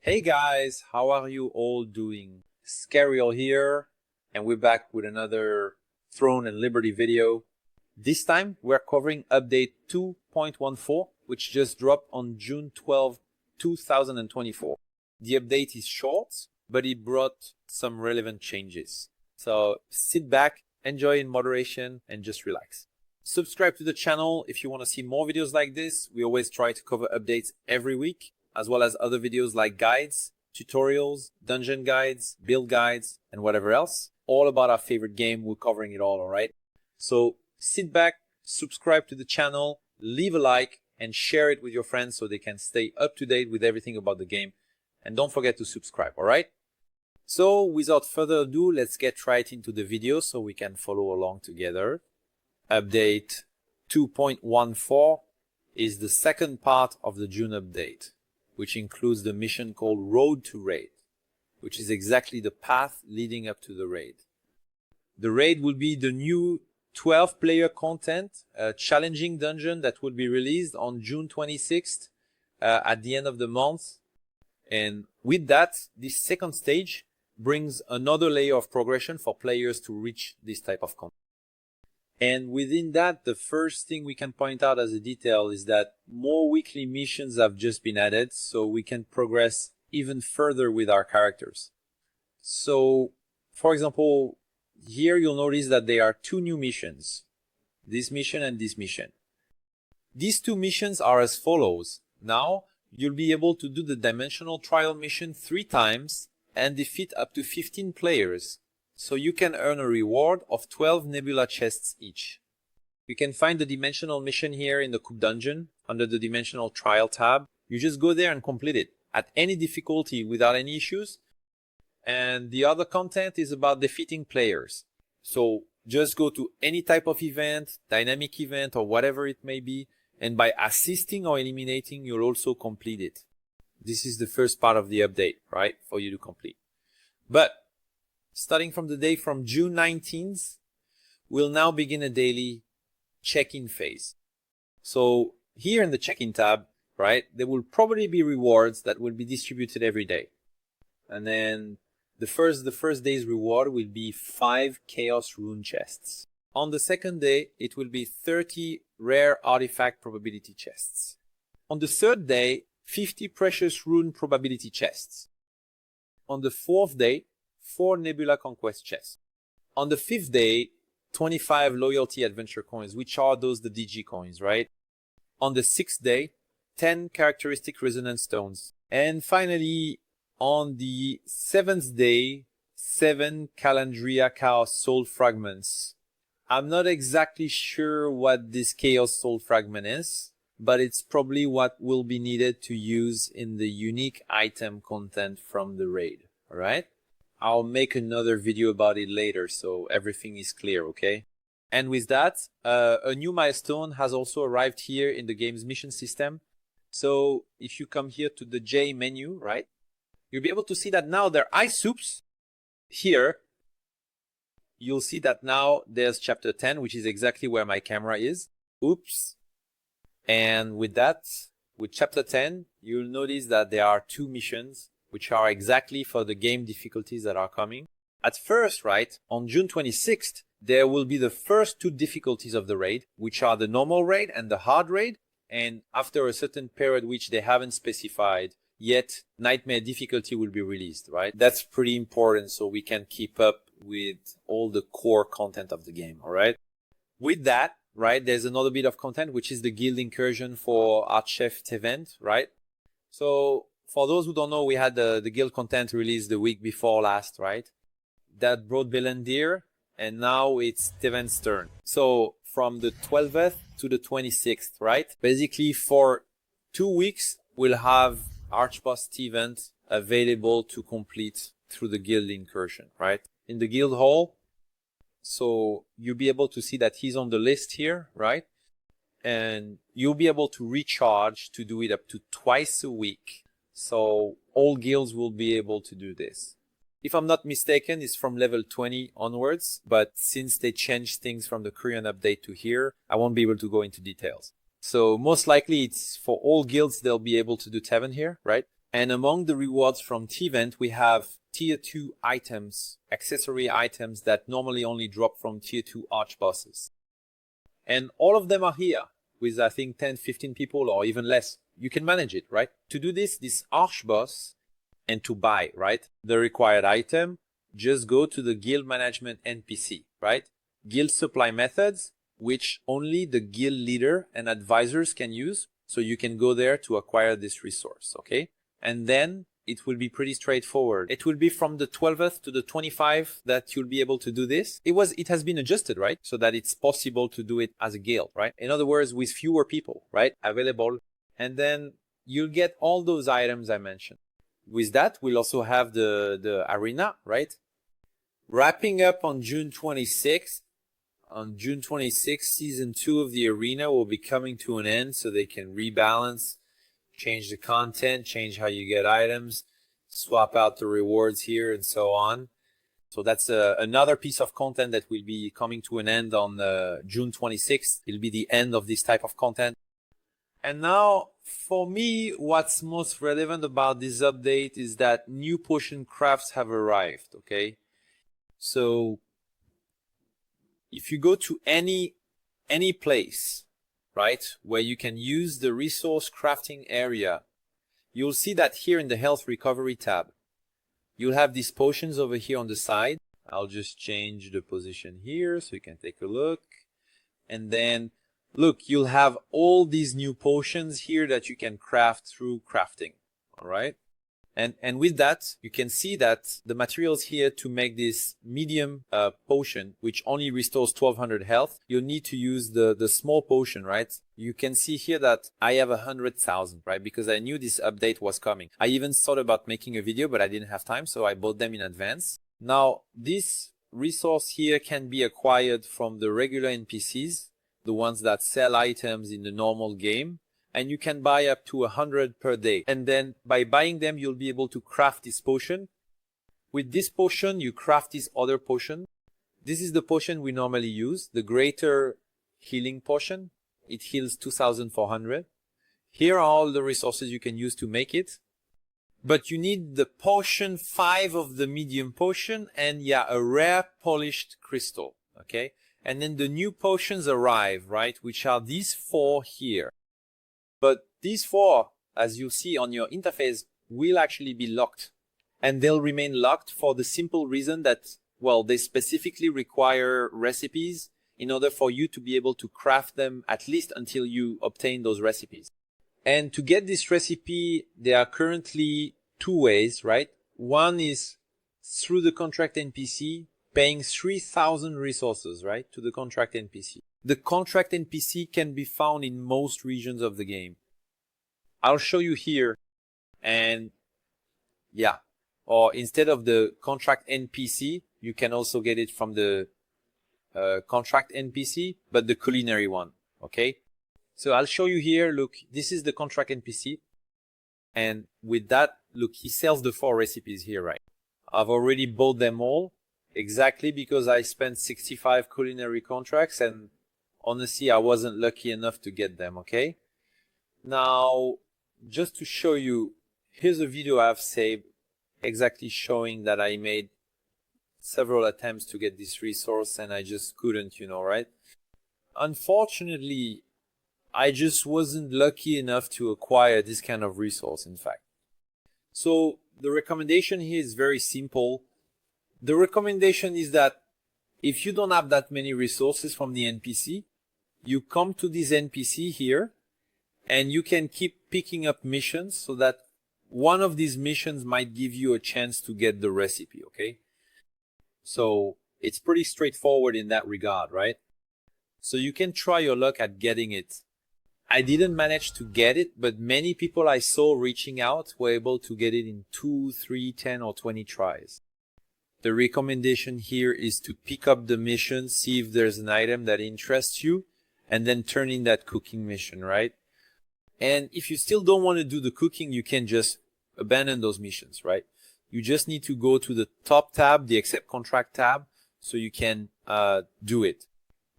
Hey guys, how are you all doing? Scariel here, and we're back with another Throne and Liberty video. This time we're covering update 2.14, which just dropped on June 12, 2024. The update is short, but it brought some relevant changes. So sit back, enjoy in moderation, and just relax. Subscribe to the channel if you want to see more videos like this. We always try to cover updates every week, as well as other videos like guides, tutorials, dungeon guides, build guides, and whatever else. All about our favorite game. We're covering it all right? So sit back, subscribe to the channel, leave a like, and share it with your friends so they can stay up to date with everything about the game. And don't forget to subscribe, alright? So without further ado, let's get right into the video so we can follow along together. Update 2.14 is the second part of the June update, which includes the mission called Road to Raid, which is exactly the path leading up to the raid. The raid will be the new 12-player content, a challenging dungeon that will be released on June 26th at the end of the month. And with that, this second stage brings another layer of progression for players to reach this type of content. And within that, the first thing we can point out as a detail is that more weekly missions have just been added, so we can progress even further with our characters. So, for example, here you'll notice that there are two new missions, this mission and this mission. These two missions are as follows. Now, you'll be able to do the dimensional trial mission 3 times and defeat up to 15 players. So you can earn a reward of 12 Nebula chests each. You can find the dimensional mission here in the Coupe Dungeon under the dimensional trial tab. You just go there and complete it at any difficulty without any issues. And the other content is about defeating players. So just go to any type of event, dynamic event or whatever it may be, and by assisting or eliminating, you'll also complete it. This is the first part of the update, right, for you to complete. But starting from the day from June 19th, we'll now begin a daily check-in phase. So here in the check-in tab, right, there will probably be rewards that will be distributed every day. And then the first day's reward will be 5 Chaos Rune chests. On the second day, it will be 30 rare artifact probability chests. On the third day, 50 precious rune probability chests. On the fourth day, 4 Nebula Conquest chests. On the 5th day, 25 Loyalty Adventure coins, which are the DG coins, right? On the 6th day, 10 Characteristic Resonance stones. And finally, on the 7th day, 7 Calandria Chaos Soul Fragments. I'm not exactly sure what this Chaos Soul Fragment is, but it's probably what will be needed to use in the unique item content from the raid, alright? I'll make another video about it later, so everything is clear, okay? And with that, a new milestone has also arrived here in the game's mission system. So if you come here to the J menu, right, you'll be able to see that now there are ice soups. Here, you'll see that now there's chapter 10, which is exactly where my camera is. Oops. And with that, with chapter 10, you'll notice that there are 2 missions, which are exactly for the game difficulties that are coming. At first, right, on June 26th, there will be the first 2 difficulties of the raid, which are the normal raid and the hard raid. And after a certain period, which they haven't specified yet, Nightmare difficulty will be released, right? That's pretty important so we can keep up with all the core content of the game, all right? With that, right, there's another bit of content, which is the guild incursion for Archchef Tevent, right? So for those who don't know, we had the guild content released the week before last, right? That brought Belendir, and now it's Tevent's turn. So from the 12th to the 26th, right? Basically for 2 weeks, we'll have Archboss Tevent available to complete through the guild incursion, right? In the guild hall, so you'll be able to see that he's on the list here, right? And you'll be able to recharge to do it up to twice a week. So all guilds will be able to do this. If I'm not mistaken, it's from level 20 onwards, but since they changed things from the Korean update to here, I won't be able to go into details. So most likely it's for all guilds, they'll be able to do Tevent here, right? And among the rewards from Tevent, we have tier 2 items, accessory items that normally only drop from tier 2 arch bosses. And all of them are here with, I think, 10, 15 people or even less. You can manage it, right? To do this arch boss and to buy, right, the required item, just go to the guild management NPC, right? Guild supply methods, which only the guild leader and advisors can use. So you can go there to acquire this resource, okay? And then it will be pretty straightforward. It will be from the 12th to the 25th that you'll be able to do this. It has been adjusted, right? So that it's possible to do it as a guild, right? In other words, with fewer people, right? Available. And then you'll get all those items I mentioned. With that, we'll also have the arena, right? Wrapping up on June 26th. On June 26th, season 2 of the arena will be coming to an end, so they can rebalance, change the content, change how you get items, swap out the rewards here, and so on. So that's another piece of content that will be coming to an end on June 26th. It'll be the end of this type of content. And now, for me, what's most relevant about this update is that new potion crafts have arrived, okay? So if you go to any place, right, where you can use the resource crafting area, you'll see that here in the health recovery tab, you'll have these potions over here on the side. I'll just change the position here so you can take a look. And then look, you'll have all these new potions here that you can craft through crafting, all right? And with that, you can see that the materials here to make this medium potion, which only restores 1200 health, you'll need to use the small potion, right? You can see here that I have 100,000, right? Because I knew this update was coming. I even thought about making a video, but I didn't have time, so I bought them in advance. Now, this resource here can be acquired from the regular NPCs, the ones that sell items in the normal game. And you can buy up to 100 per day. And then by buying them, you'll be able to craft this potion. With this potion, you craft this other potion. This is the potion we normally use, the greater healing potion. It heals 2,400. Here are all the resources you can use to make it. But you need the potion 5 of the medium potion and yeah, a rare polished crystal, okay? And then the new potions arrive, right? Which are these 4 here. But these 4, as you see on your interface, will actually be locked. And they'll remain locked for the simple reason that, well, they specifically require recipes in order for you to be able to craft them at least until you obtain those recipes. And to get this recipe, there are currently 2 ways, right? One is through the contract NPC, paying 3,000 resources, right, to the contract NPC. The contract NPC can be found in most regions of the game. I'll show you here, and yeah, or instead of the contract NPC, you can also get it from the contract NPC, but the culinary one, okay? So I'll show you here, look, this is the contract NPC, and with that, look, he sells the 4 recipes here, right? I've already bought them all, exactly because I spent 65 culinary contracts, and honestly, I wasn't lucky enough to get them, okay? Now, just to show you, here's a video I've saved exactly showing that I made several attempts to get this resource and I just couldn't, you know, right? Unfortunately, I just wasn't lucky enough to acquire this kind of resource, in fact. So the recommendation here is very simple. The recommendation is that if you don't have that many resources from the NPC, you come to this NPC here and you can keep picking up missions so that one of these missions might give you a chance to get the recipe, okay? So it's pretty straightforward in that regard, right? So you can try your luck at getting it. I didn't manage to get it, but many people I saw reaching out were able to get it in 2, 3, 10, or 20 tries. The recommendation here is to pick up the mission, see if there's an item that interests you, and then turn in that cooking mission, right? And if you still don't want to do the cooking, you can just abandon those missions, right? You just need to go to the top tab, the accept contract tab, so you can do it.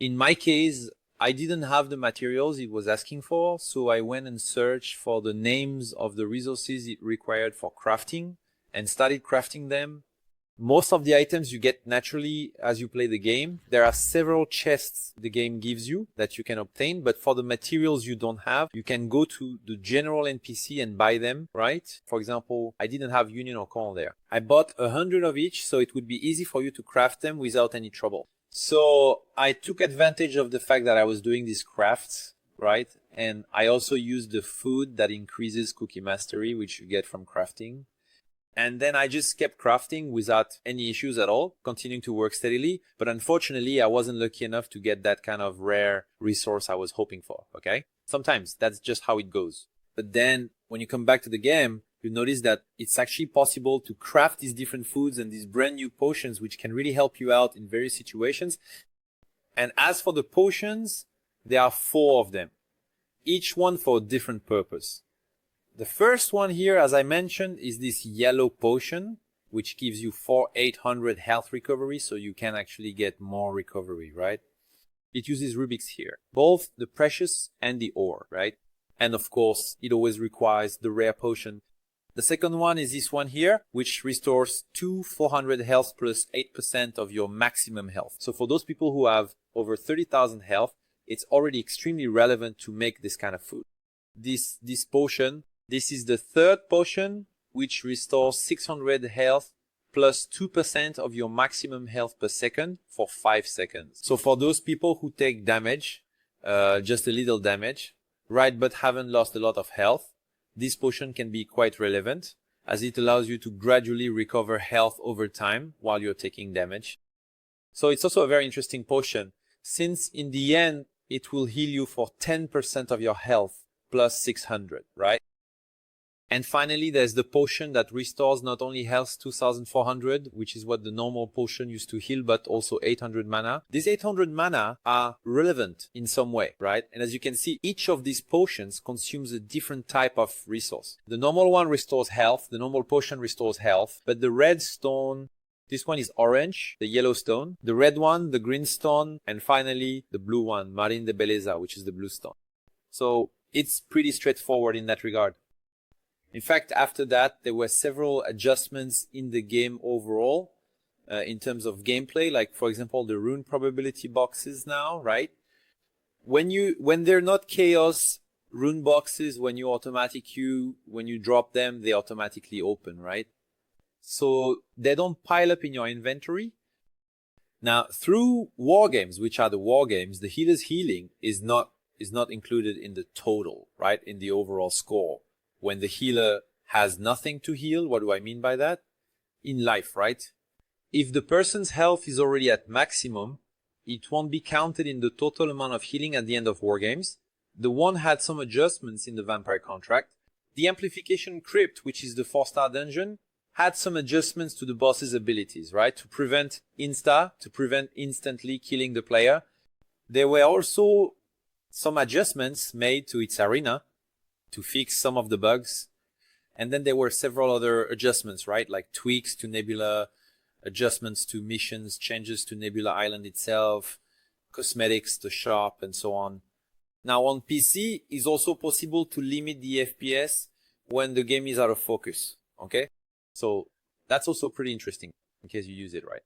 In my case, I didn't have the materials it was asking for, so I went and searched for the names of the resources it required for crafting and started crafting them. Most of the items you get naturally as you play the game. There are several chests the game gives you that you can obtain, but for the materials you don't have, you can go to the general NPC and buy them, right? For example, I didn't have union or coal there. I bought 100 of each, so it would be easy for you to craft them without any trouble. So I took advantage of the fact that I was doing these crafts, right? And I also used the food that increases cookie mastery, which you get from crafting. And then I just kept crafting without any issues at all, continuing to work steadily. But unfortunately, I wasn't lucky enough to get that kind of rare resource I was hoping for, okay? Sometimes that's just how it goes. But then when you come back to the game, you notice that it's actually possible to craft these different foods and these brand new potions, which can really help you out in various situations. And as for the potions, there are 4 of them, each one for a different purpose. The first one here, as I mentioned, is this yellow potion, which gives you 800 health recovery, so you can actually get more recovery, right? It uses Rubik's here, both the precious and the ore, right? And of course, it always requires the rare potion. The second one is this one here, which restores 400 health plus 8% of your maximum health. So for those people who have over 30,000 health, it's already extremely relevant to make this kind of food. This potion, this is the third potion, which restores 600 health plus 2% of your maximum health per second for 5 seconds. So for those people who take damage, just a little damage, right, but haven't lost a lot of health, this potion can be quite relevant as it allows you to gradually recover health over time while you're taking damage. So it's also a very interesting potion, since in the end, it will heal you for 10% of your health plus 600, right? And finally, there's the potion that restores not only health 2400, which is what the normal potion used to heal, but also 800 mana. These 800 mana are relevant in some way, right? And as you can see, each of these potions consumes a different type of resource. The normal one restores health, the normal potion restores health, but the red stone, this one is orange, the yellow stone, the red one, the green stone, and finally the blue one, Marine de Belleza, which is the blue stone. So it's pretty straightforward in that regard. In fact, after that, there were several adjustments in the game overall in terms of gameplay, like for example, the rune probability boxes now, right? When they're not chaos rune boxes, when you drop them, they automatically open, right? So they don't pile up in your inventory. Now, through war games, which are the war games, the healer's healing is not included in the total, right? In the overall score. When the healer has nothing to heal, what do I mean by that? In life, right? If the person's health is already at maximum, it won't be counted in the total amount of healing at the end of war games. The one had some adjustments in the vampire contract. The amplification crypt, which is the 4-star dungeon, had some adjustments to the boss's abilities, right? To prevent instantly killing the player. There were also some adjustments made to its arena to fix some of the bugs. And then there were several other adjustments, right? Like tweaks to Nebula, adjustments to missions, changes to Nebula Island itself, cosmetics, the shop, and so on. Now on PC, it's also possible to limit the FPS when the game is out of focus, okay? So that's also pretty interesting in case you use it right.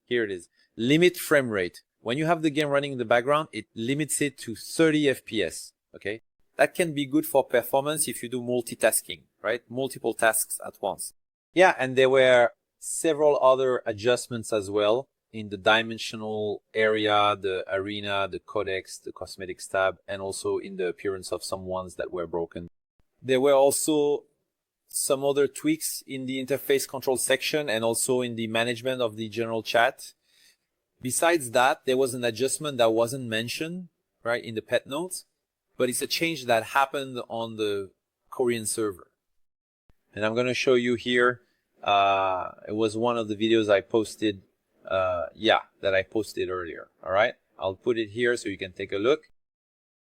Here it is. Limit frame rate. When you have the game running in the background, it limits it to 30 FPS, okay? That can be good for performance if you do multitasking, right? Multiple tasks at once. Yeah, and there were several other adjustments as well in the dimensional area, the arena, the codex, the cosmetics tab, and also in the appearance of some ones that were broken. There were also some other tweaks in the interface control section and also in the management of the general chat. Besides that, there was an adjustment that wasn't mentioned, right, in the pet notes. But it's a change that happened on the Korean server. And I'm going to show you here. It was one of the videos I posted, that I posted earlier. All right. I'll put it here so you can take a look.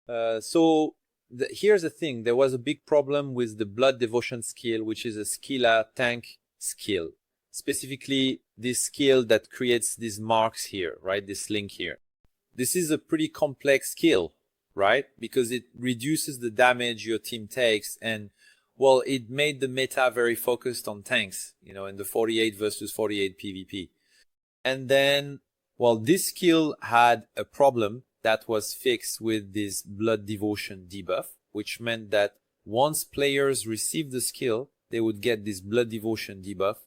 Here's the thing. There was a big problem with the blood devotion skill, which is a Skilla tank skill. Specifically, this skill that creates these marks here, right? This link here. this is a pretty complex skill, right? Because it reduces the damage your team takes, and well, it made the meta very focused on tanks, you know, in the 48 versus 48 PvP. And then, well, this skill had a problem that was fixed with this blood devotion debuff, which meant that once players received the skill, they would get this blood devotion debuff,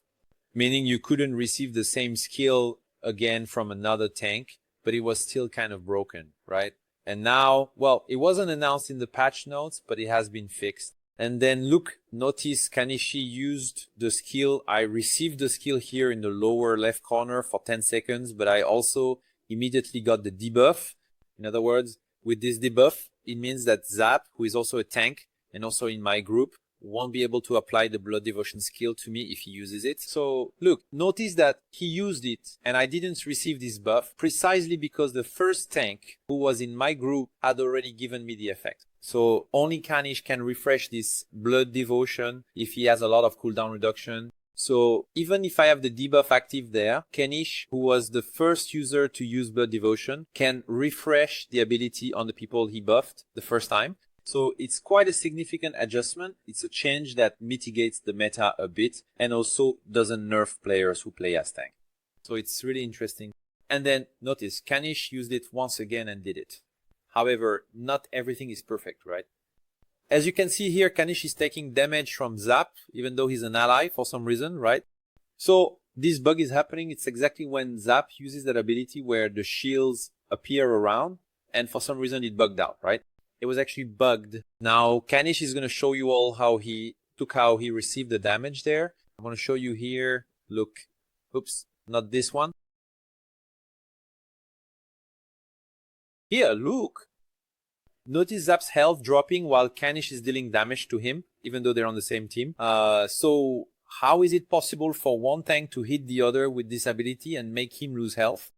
meaning you couldn't receive the same skill again from another tank, but it was still kind of broken, right? And now, well, it wasn't announced in the patch notes, but it has been fixed. And then look, notice Kanishi used the skill. I received the skill here in the lower left corner for 10 seconds, but I also immediately got the debuff. In other words, with this debuff, it means that Zap, who is also a tank and also in my group, won't be able to apply the blood devotion skill to me if he uses it. So look, notice that he used it and I didn't receive this buff precisely because the first tank who was in my group had already given me the effect. So only Kanish can refresh this blood devotion if he has a lot of cooldown reduction. So even if I have the debuff active there, Kanish, who was the first user to use blood devotion, can refresh the ability on the people he buffed the first time. So it's quite a significant adjustment. It's a change that mitigates the meta a bit and also doesn't nerf players who play as tank. So it's really interesting. And then notice Kanish used it once again and did it. However, not everything is perfect, right? As you can see here, Kanish is taking damage from Zap, even though he's an ally for some reason, right? So this bug is happening. It's exactly when Zap uses that ability where the shields appear around, and for some reason it bugged out, right? It was actually bugged. Now, Kanish is going to show you all how he received the damage there. I'm going to show you here. Look, oops, not this one. Here, look. Notice Zap's health dropping while Kanish is dealing damage to him, even though they're on the same team. So how is it possible for one tank to hit the other with this ability and make him lose health?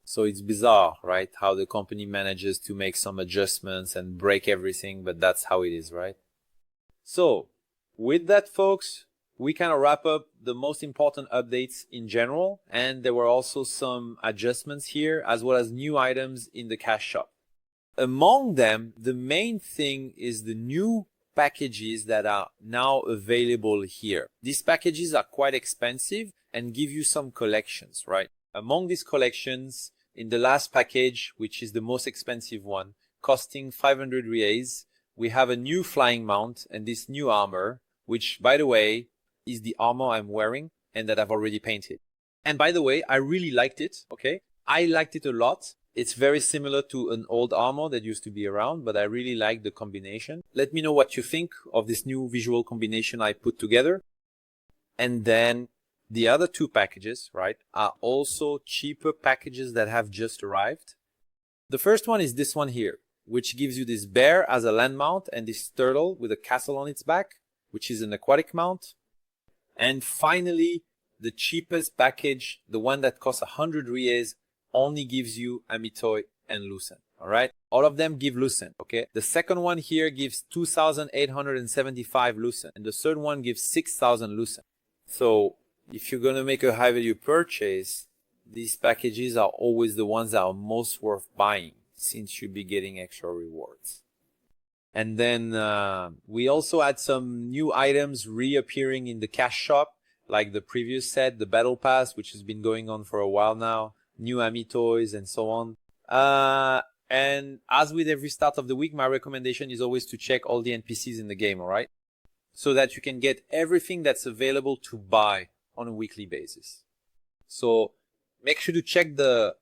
So it's bizarre, right? How the company manages to make some adjustments and break everything, but that's how it is, right? So with that, folks, we kind of wrap up the most important updates in general. And there were also some adjustments here, as well as new items in the cash shop. Among them, the main thing is the new packages that are now available here. These packages are quite expensive and give you some collections, right? Among these collections, in the last package, which is the most expensive one, costing 500 reais, we have a new flying mount and this new armor, which, by the way, is the armor I'm wearing and that I've already painted. And by the way, I really liked it, okay? I liked it a lot. It's very similar to an old armor that used to be around, but I really like the combination. Let me know what you think of this new visual combination I put together. And then the other two packages, right, are also cheaper packages that have just arrived. The first one is this one here, which gives you this bear as a land mount and this turtle with a castle on its back, which is an aquatic mount. And finally, the cheapest package, the one that costs 100 reais, only gives you Amitoi and Lucent, all right? All of them give Lucent, okay? The second one here gives 2,875 Lucent, and the third one gives 6,000 Lucent. So if you're going to make a high value purchase, these packages are always the ones that are most worth buying, since you'll be getting extra rewards. And then we also had some new items reappearing in the cash shop, like the previous set, the battle pass, which has been going on for a while now, new Ami toys and so on. And as with every start of the week, my recommendation is always to check all the NPCs in the game, all right? So that you can get everything that's available to buy on a weekly basis. So make sure to check the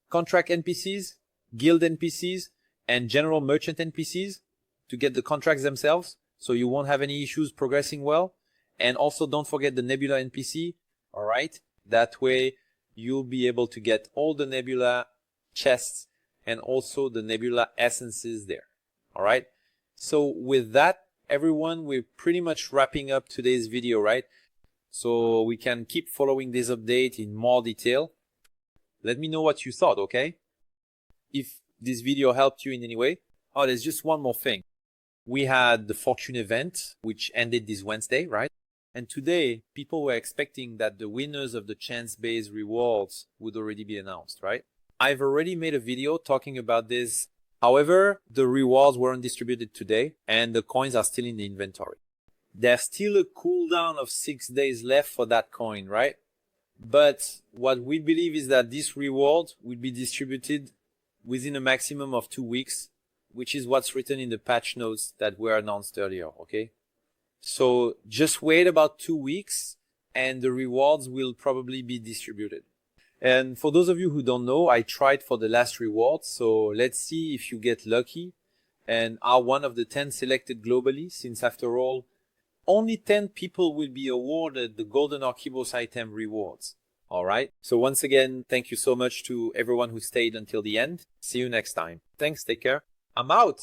contract NPCs, guild NPCs, and general merchant NPCs to get the contracts themselves, so you won't have any issues progressing well. And also don't forget the Nebula NPC, all right? That way you'll be able to get all the Nebula chests and also the Nebula essences there, all right? So with that, everyone, we're pretty much wrapping up today's video, right? So we can keep following this update in more detail. Let me know what you thought, okay? If this video helped you in any way. Oh, there's just one more thing. We had the Fortune event, which ended this Wednesday, right? And today, people were expecting that the winners of the chance-based rewards would already be announced, right? I've already made a video talking about this. However, the rewards weren't distributed today and the coins are still in the inventory. There's still a cooldown of 6 days left for that coin, right? But what we believe is that this reward will be distributed within a maximum of 2 weeks, which is what's written in the patch notes that were announced earlier, okay? So just wait about 2 weeks and the rewards will probably be distributed. And for those of you who don't know, I tried for the last reward, so let's see if you get lucky and are one of the 10 selected globally, since after all, only 10 people will be awarded the Golden Archivos item rewards. All right. So once again, thank you so much to everyone who stayed until the end. See you next time. Thanks. Take care. I'm out.